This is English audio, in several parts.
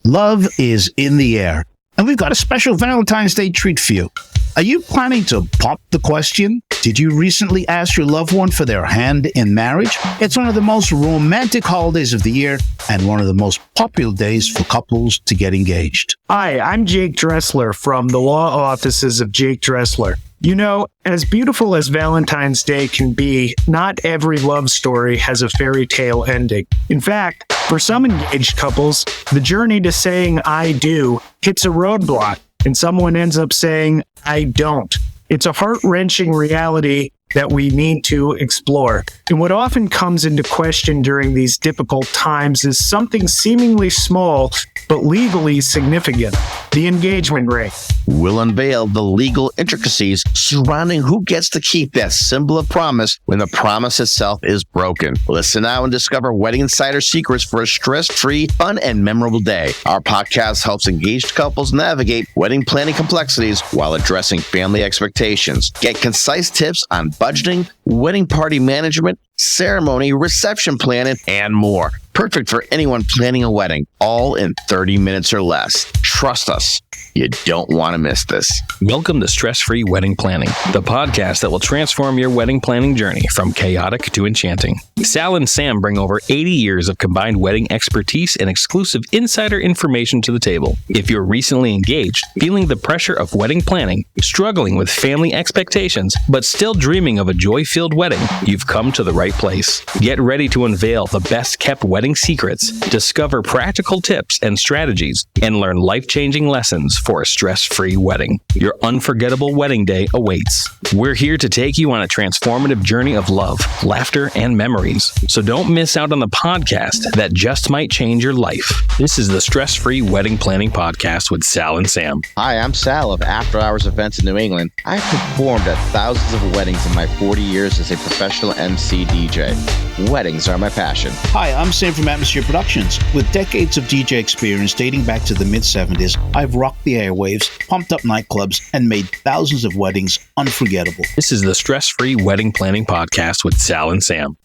Love is in the air, and we've got a special Valentine's Day treat for you. Are you planning to pop the question? Did you recently ask your loved one for their hand in marriage? It's one of the most romantic holidays of the year and one of the most popular days for couples to get engaged. Hi, I'm Jake Dressler from the law offices of Jake Dressler. You know, as beautiful as Valentine's Day can be, not every love story has a fairy tale ending. In fact, for some engaged couples, the journey to saying I do hits a roadblock, and someone ends up saying I don't. It's a heart-wrenching reality that we need to explore. And what often comes into question during these difficult times is something seemingly small, but legally significant: the engagement ring. We'll unveil the legal intricacies surrounding who gets to keep that symbol of promise when the promise itself is broken. Listen now and discover wedding insider secrets for a stress-free, fun, and memorable day. Our podcast helps engaged couples navigate wedding planning complexities while addressing family expectations. Get concise tips on budgeting, wedding party management, ceremony, reception planning, and more. Perfect for anyone planning a wedding, all in 30 minutes or less. Trust us, you don't want to miss this. Welcome to Stress-Free Wedding Planning, the podcast that will transform your wedding planning journey from chaotic to enchanting. Sal and Sam bring over 80 years of combined wedding expertise and exclusive insider information to the table. If you're recently engaged, feeling the pressure of wedding planning, struggling with family expectations, but still dreaming of a joy-filled wedding, you've come to the right place. Get ready to unveil the best-kept wedding secrets, discover practical tips and strategies, and learn life-changing lessons for a stress-free wedding. Your unforgettable wedding day awaits. We're here to take you on a transformative journey of love, laughter, and memories. So don't miss out on the podcast that just might change your life. This is the Stress-Free Wedding Planning Podcast with Sal and Sam. Hi, I'm Sal of After Hours Events in New England. I've performed at thousands of weddings in my 40 years as a professional MC DJ. Weddings are my passion. Hi, I'm Sam from Atmosphere Productions. With decades of DJ experience dating back to the mid-70s, I've rocked the airwaves, pumped up nightclubs, and made thousands of weddings unforgettable. This is the Stress-Free Wedding Planning Podcast with Sal and Sam.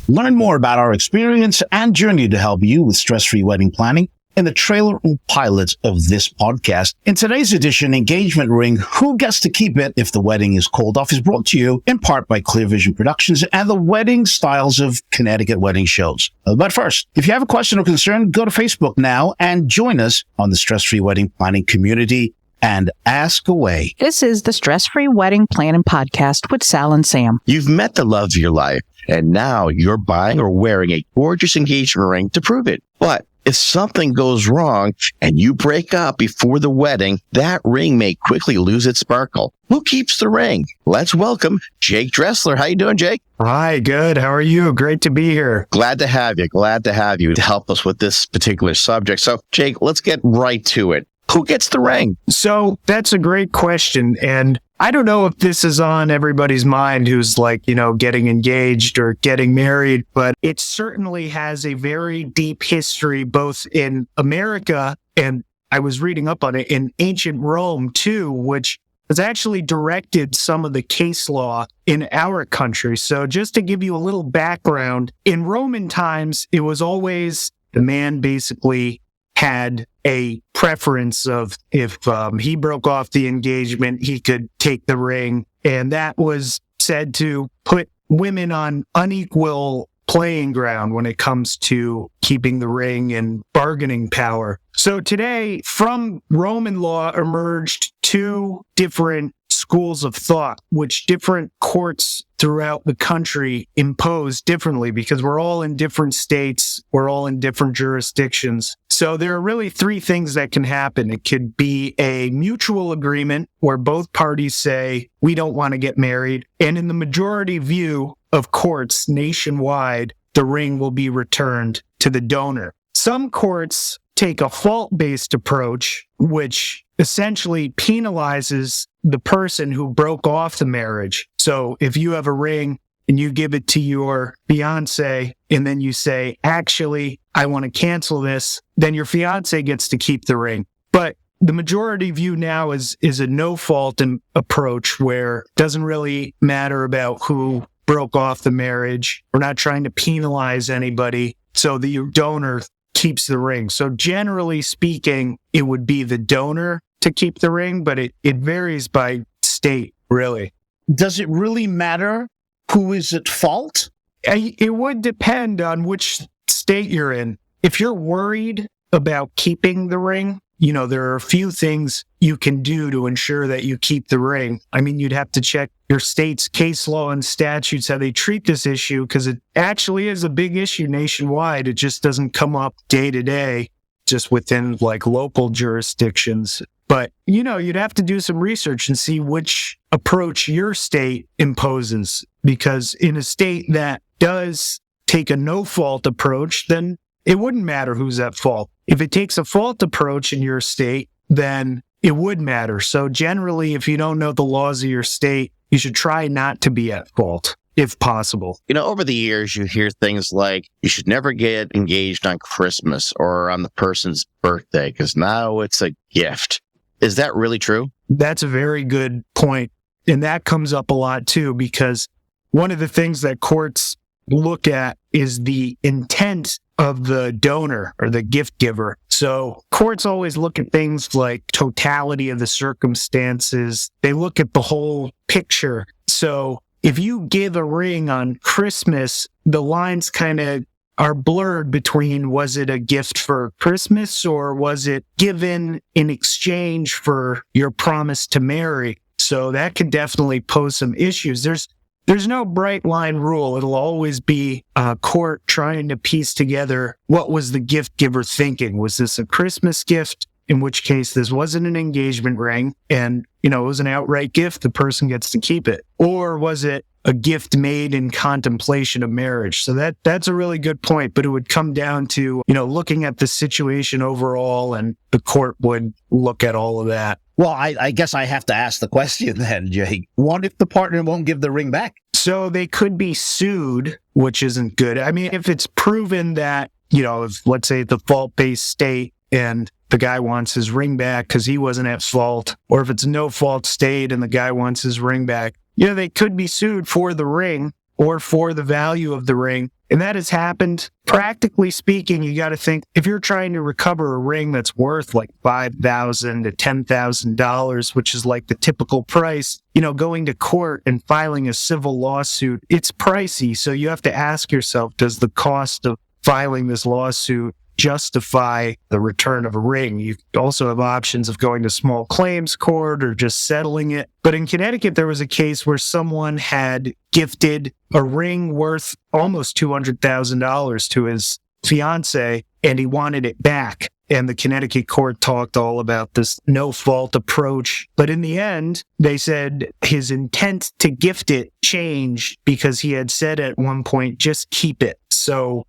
Learn more about our experience and journey to help you with stress-free wedding planning in the trailer or pilot of this podcast. In today's edition, Engagement Ring, Who Gets to Keep It If the Wedding is Called Off, is brought to you in part by Clear Vision Productions and the Wedding Styles of Connecticut Wedding Shows. But first, if you have a question or concern, go to Facebook now and join us on the Stress-Free Wedding Planning community and ask away. This is the Stress-Free Wedding Planning Podcast with Sal and Sam. You've met the love of your life, and now you're buying or wearing a gorgeous engagement ring to prove it. But if something goes wrong and you break up before the wedding, that ring may quickly lose its sparkle. Who keeps the ring? Let's welcome Jake Dressler. How you doing, Jake? Hi, good. How are you? Great to be here. Glad to have you to help us with this particular subject. So, Jake, let's get right to it. Who gets the ring? So that's a great question. And I don't know if this is on everybody's mind who's getting engaged or getting married, but it certainly has a very deep history, both in America and I was reading up on it in ancient Rome too, which has actually directed some of the case law in our country. So just to give you a little background, in Roman times, it was always the man basically had a preference of if he broke off the engagement, he could take the ring. And that was said to put women on unequal playing ground when it comes to keeping the ring and bargaining power. So today, from Roman law emerged two different schools of thought, which different courts throughout the country impose differently because we're all in different states, we're all in different jurisdictions. So there are really three things that can happen. It could be a mutual agreement where both parties say, we don't want to get married. And in the majority view of courts nationwide, the ring will be returned to the donor. Some courts take a fault-based approach, which essentially penalizes the person who broke off the marriage. So if you have a ring and you give it to your fiance and then you say, actually, I want to cancel this, then your fiance gets to keep the ring. But the majority view now is a no-fault approach where it doesn't really matter about who broke off the marriage. We're not trying to penalize anybody. So the donor keeps the ring. So generally speaking, it would be the donor to keep the ring, but it varies by state, really. Does it really matter who is at fault? It would depend on which state you're in. If you're worried about keeping the ring, there are a few things you can do to ensure that you keep the ring. I mean, you'd have to check your state's case law and statutes, how they treat this issue, because it actually is a big issue nationwide. It just doesn't come up day to day, just within like local jurisdictions. But, you'd have to do some research and see which approach your state imposes, because in a state that does take a no-fault approach, then it wouldn't matter who's at fault. If it takes a fault approach in your state, then it would matter. So generally, if you don't know the laws of your state, you should try not to be at fault, if possible. Over the years, you hear things like you should never get engaged on Christmas or on the person's birthday because now it's a gift. Is that really true? That's a very good point. And that comes up a lot too, because one of the things that courts look at is the intent of the donor or the gift giver. So courts always look at things like totality of the circumstances. They look at the whole picture. So if you give a ring on Christmas, the lines kind of are blurred between, was it a gift for Christmas or was it given in exchange for your promise to marry? So that could definitely pose some issues. There's no bright line rule. It'll always be a court trying to piece together what was the gift giver thinking. Was this a Christmas gift? In which case this wasn't an engagement ring and, it was an outright gift. The person gets to keep it. Or was it a gift made in contemplation of marriage? So that's a really good point, but it would come down to, looking at the situation overall, and the court would look at all of that. Well, I guess I have to ask the question then, Jay. What if the partner won't give the ring back? So they could be sued, which isn't good. I mean, if it's proven that, if let's say the fault-based state and the guy wants his ring back because he wasn't at fault, or if it's no fault state and the guy wants his ring back, they could be sued for the ring or for the value of the ring. And that has happened. Practically speaking, you got to think, if you're trying to recover a ring that's worth like $5,000 to $10,000, which is like the typical price, going to court and filing a civil lawsuit, it's pricey. So you have to ask yourself, does the cost of filing this lawsuit justify the return of a ring? You also have options of going to small claims court or just settling it. But in Connecticut, there was a case where someone had gifted a ring worth almost $200,000 to his fiance, and he wanted it back. And the Connecticut court talked all about this no-fault approach. But in the end, they said his intent to gift it changed because he had said at one point, just keep it. So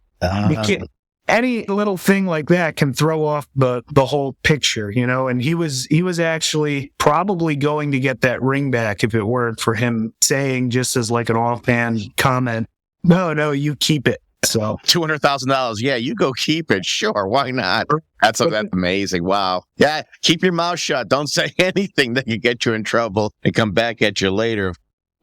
any little thing like that can throw off the whole picture, and he was actually probably going to get that ring back if it weren't for him saying, just as like an offhand comment, no, you keep it. So $200,000. Yeah, you go keep it. Sure. Why not? That's amazing. Wow. Yeah. Keep your mouth shut. Don't say anything that could get you in trouble and come back at you later.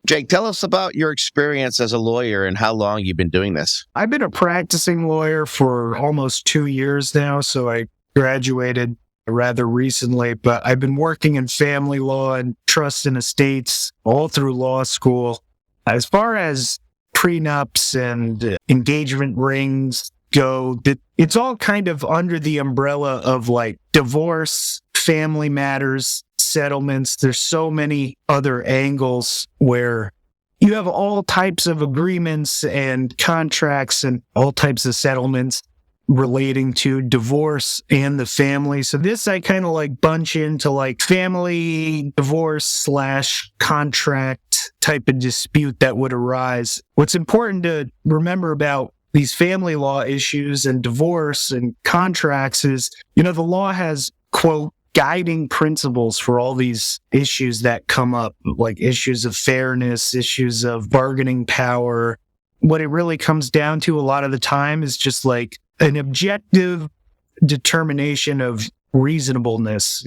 Jake, tell us about your experience as a lawyer and how long you've been doing this. I've been a practicing lawyer for almost 2 years now, so I graduated rather recently, but I've been working in family law and trust and estates all through law school. As far as prenups and engagement rings go, it's all kind of under the umbrella of like divorce, family matters, settlements. There's so many other angles where you have all types of agreements and contracts and all types of settlements relating to divorce and the family. So this I kind of like bunch into like family divorce / contract type of dispute that would arise. What's important to remember about these family law issues and divorce and contracts is, the law has, quote, guiding principles for all these issues that come up, like issues of fairness, issues of bargaining power. What it really comes down to a lot of the time is just like an objective determination of reasonableness.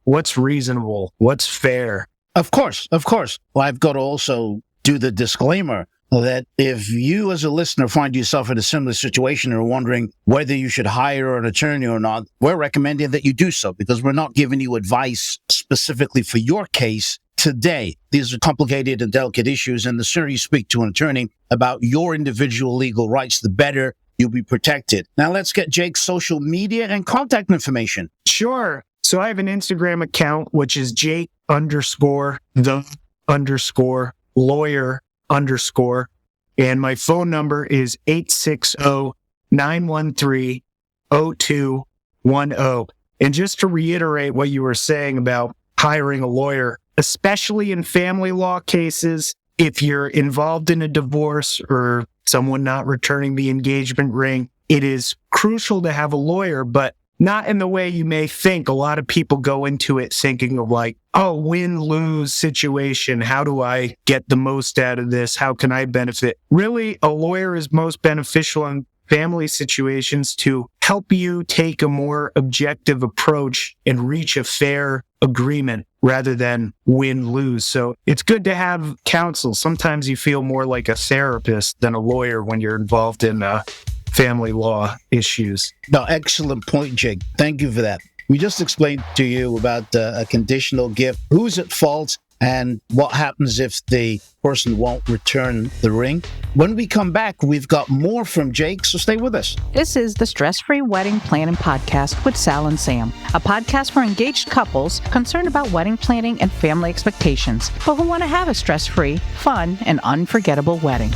What's reasonable? What's fair? Of course. Well, I've got to also do the disclaimer. that if you as a listener find yourself in a similar situation or wondering whether you should hire an attorney or not, we're recommending that you do so because we're not giving you advice specifically for your case today. These are complicated and delicate issues, and the sooner you speak to an attorney about your individual legal rights, the better you'll be protected. Now let's get Jake's social media and contact information. Sure. So I have an Instagram account, which is Jake_the_lawyer_, and my phone number is 860-913-0210. And just to reiterate what you were saying about hiring a lawyer, especially in family law cases, if you're involved in a divorce or someone not returning the engagement ring, it is crucial to have a lawyer, but not in the way you may think. A lot of people go into it thinking of like, oh, win-lose situation. How do I get the most out of this? How can I benefit? Really, a lawyer is most beneficial in family situations to help you take a more objective approach and reach a fair agreement rather than win-lose. So it's good to have counsel. Sometimes you feel more like a therapist than a lawyer when you're involved in family law issues. No, excellent point, Jake. Thank you for that. We just explained to you about a conditional gift, who's at fault, and what happens if the person won't return the ring. When we come back, we've got more from Jake, so stay with us. This is the Stress-Free Wedding Planning Podcast with Sal and Sam, a podcast for engaged couples concerned about wedding planning and family expectations, but who want to have a stress-free, fun, and unforgettable wedding.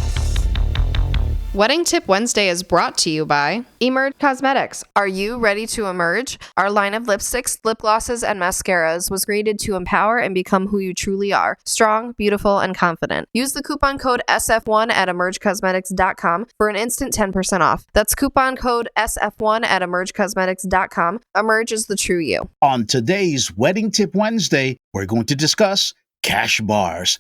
Wedding Tip Wednesday is brought to you by Emerge Cosmetics. Are you ready to emerge? Our line of lipsticks, lip glosses, and mascaras was created to empower and become who you truly are. Strong, beautiful, and confident. Use the coupon code SF1 at emergecosmetics.com for an instant 10% off. That's coupon code SF1 at emergecosmetics.com. Emerge is the true you. On today's Wedding Tip Wednesday, we're going to discuss cash bars.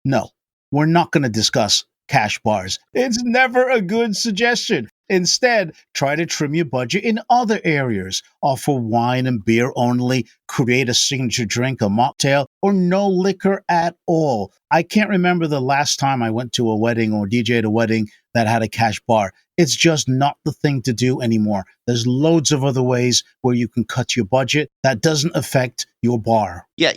No, we're not going to discuss cash bars. It's never a good suggestion. Instead, try to trim your budget in other areas. Offer wine and beer only, create a signature drink, a mocktail, or no liquor at all. I can't remember the last time I went to a wedding or DJ'd a wedding that had a cash bar. It's just not the thing to do anymore. There's loads of other ways where you can cut your budget that doesn't affect your bar. Yeah,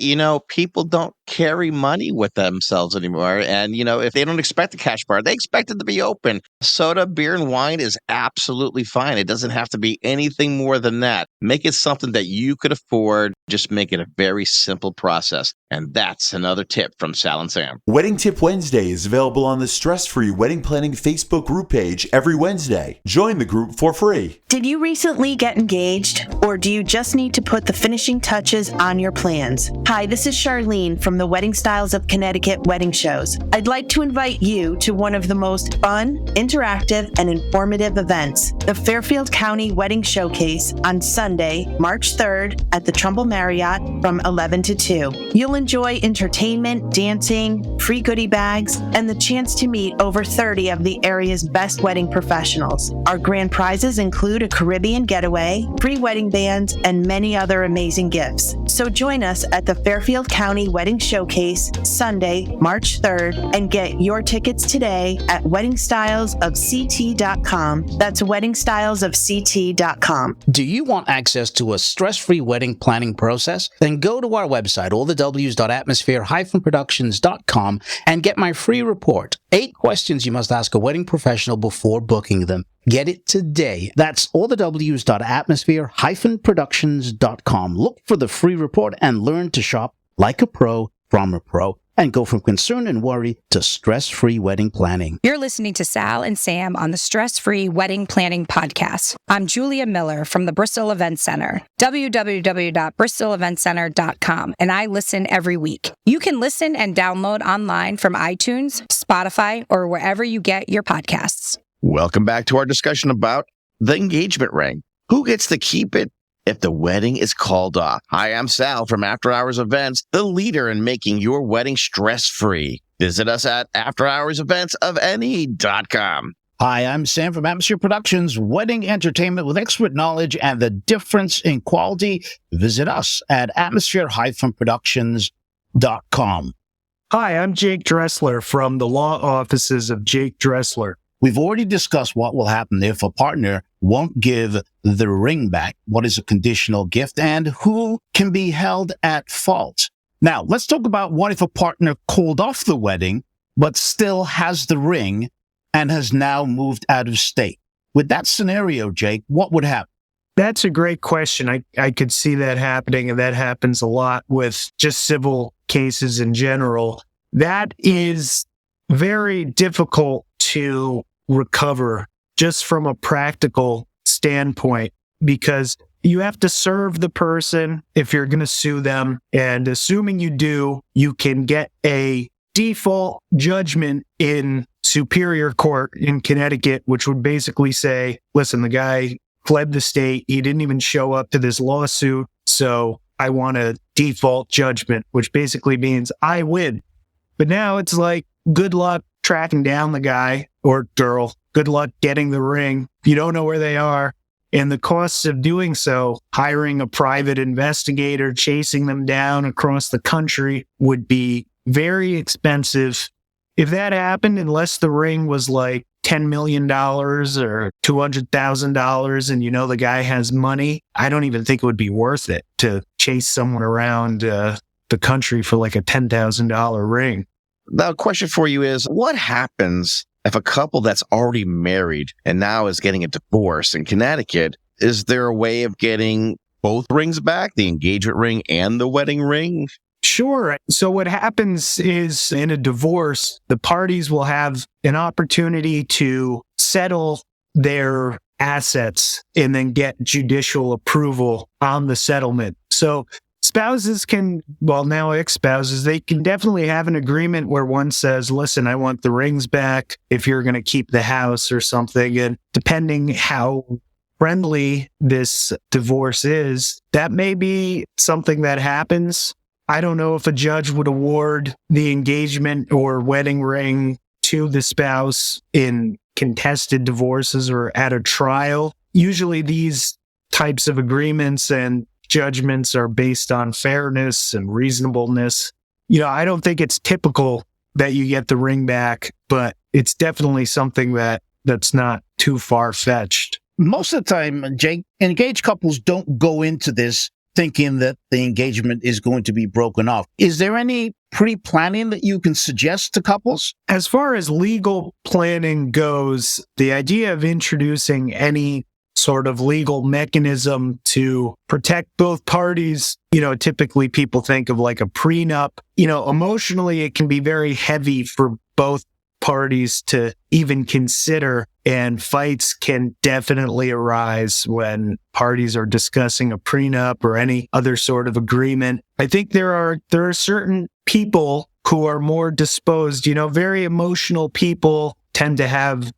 people don't carry money with themselves anymore. And, if they don't expect a cash bar, they expect it to be open. Soda, beer, and wine is absolutely fine. It doesn't have to be anything more than that. Make it something that you could afford. Just make it a very simple process. And that's another tip from Sal and Sam. Wedding Tip Wednesday is available on the Stress-Free Wedding Planning Facebook group page every Wednesday. Join the group for free. Did you recently get engaged, or do you just need to put the finishing touches on your plans? Hi, this is Charlene from the Wedding Styles of Connecticut wedding shows. I'd like to invite you to one of the most fun, interactive, and informative events, the Fairfield County Wedding Showcase on Sunday, March 3rd at the Trumbull Marriott from 11 to 2. You'll enjoy entertainment, dancing, free goodie bags, and the chance to meet over 30 of the area's best wedding professionals. Our grand prizes include a Caribbean getaway, free wedding bands, and many other amazing gifts. So join us at the Fairfield County Wedding Showcase Sunday, March 3rd, and get your tickets today at weddingstylesofct.com. That's weddingstylesofct.com. Do you want access to a stress-free wedding planning process? Then go to our website, allthews.atmosphere-productions.com, and get my free report, 8 questions you must ask a wedding professional before booking them. Get it today. That's allthews.atmosphere-productions.com. Look for the free report and learn to shop like a pro from a pro, and go from concern and worry to stress-free wedding planning. You're listening to Sal and Sam on the Stress-Free Wedding Planning Podcast. I'm Julia Miller from the Bristol Event Center, www.bristoleventcenter.com, and I listen every week. You can listen and download online from iTunes, Spotify, or wherever you get your podcasts. Welcome back to our discussion about the engagement ring. Who gets to keep it if the wedding is called off? Hi, I'm Sal from After Hours Events, the leader in making your wedding stress-free. Visit us at afterhoursevents.com. Hi, I'm Sam from Atmosphere Productions, wedding entertainment with expert knowledge and the difference in quality. Visit us at atmosphere-productions.com. Hi, I'm Jake Dressler from the law offices of Jake Dressler. We've already discussed what will happen if a partner won't give the ring back, what is a conditional gift, and who can be held at fault. Now, let's talk about what if a partner called off the wedding, but still has the ring and has now moved out of state. With that scenario, Jake, what would happen? That's a great question. I could see that happening, and that happens a lot with just civil cases in general. That is very difficult to recover just from a practical standpoint, because you have to serve the person if you're going to sue them. And assuming you do, you can get a default judgment in Superior Court in Connecticut, which would basically say, listen, the guy fled the state. He didn't even show up to this lawsuit. So I want a default judgment, which basically means I win. But now it's like, good luck tracking down the guy or girl. Good luck getting the ring. You don't know where they are. And the costs of doing so, hiring a private investigator, chasing them down across the country, would be very expensive. If that happened, unless the ring was like $10 million or $200,000 and you know the guy has money, I don't even think it would be worth it to chase someone around the country for like a $10,000 ring. Now, a question for you is, what happens if a couple that's already married and now is getting a divorce in Connecticut? Is there a way of getting both rings back, the engagement ring and the wedding ring? Sure. So what happens is, in a divorce, the parties will have an opportunity to settle their assets and then get judicial approval on the settlement. So spouses can, well, now ex-spouses, they can definitely have an agreement where one says, listen, I want the rings back if you're going to keep the house or something. And depending how friendly this divorce is, that may be something that happens. I don't know if a judge would award the engagement or wedding ring to the spouse in contested divorces or at a trial. Usually these types of agreements and judgments are based on fairness and reasonableness. You know, I don't think it's typical that you get the ring back, but it's definitely something that's not too far-fetched. Most of the time, Jake, engaged couples don't go into this thinking that the engagement is going to be broken off. Is there any pre-planning that you can suggest to couples? As far as legal planning goes, the idea of introducing any sort of legal mechanism to protect both parties, you know, typically people think of like a prenup. You know, emotionally, it can be very heavy for both parties to even consider, and fights can definitely arise when parties are discussing a prenup or any other sort of agreement. I think there are certain people who are more disposed, you know, very emotional people tend to have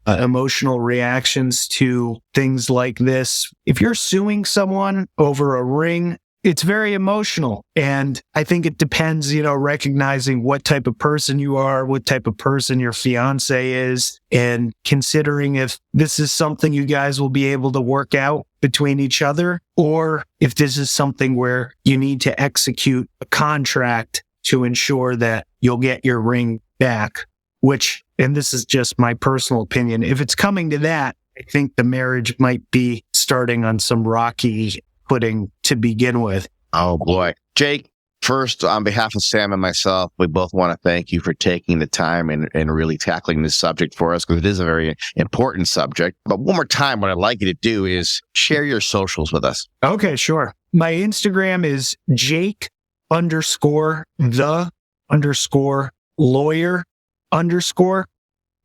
emotional reactions to things like this. If you're suing someone over a ring, it's very emotional. And I think it depends, you know, recognizing what type of person you are, what type of person your fiance is, and considering if this is something you guys will be able to work out between each other, or if this is something where you need to execute a contract to ensure that you'll get your ring back, which, and this is just my personal opinion, if it's coming to that, I think the marriage might be starting on some rocky footing to begin with. Oh boy. Jake, first, on behalf of Sam and myself, we both want to thank you for taking the time and really tackling this subject for us, because it is a very important subject. But one more time, what I'd like you to do is share your socials with us. Okay, sure. My Instagram is Jake_the_lawyer_.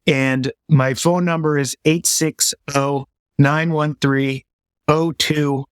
And my phone number is 860-913-0210.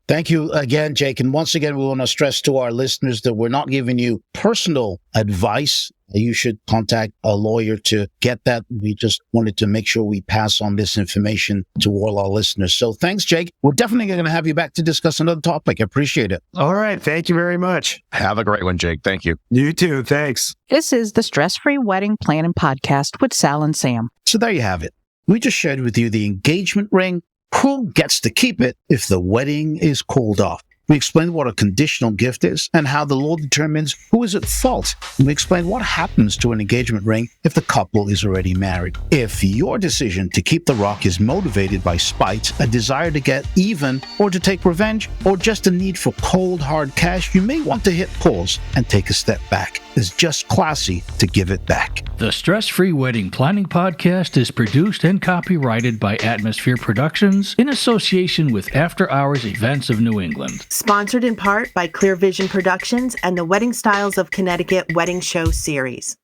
Thank you again, Jake. And once again, we want to stress to our listeners that we're not giving you personal advice. You should contact a lawyer to get that. We just wanted to make sure we pass on this information to all our listeners. So thanks, Jake. We're definitely going to have you back to discuss another topic. I appreciate it. All right. Thank you very much. Have a great one, Jake. Thank you. You too. Thanks. This is the Stress-Free Wedding Planning Podcast with Sal and Sam. So there you have it. We just shared with you the engagement ring, who gets to keep it if the wedding is called off. We explain what a conditional gift is and how the law determines who is at fault. And we explain what happens to an engagement ring if the couple is already married. If your decision to keep the rock is motivated by spite, a desire to get even or to take revenge, or just a need for cold hard cash, you may want to hit pause and take a step back. It's just classy to give it back. The Stress-Free Wedding Planning Podcast is produced and copyrighted by Atmosphere Productions in association with After Hours Events of New England. Sponsored in part by Clear Vision Productions and the Wedding Styles of Connecticut Wedding Show series.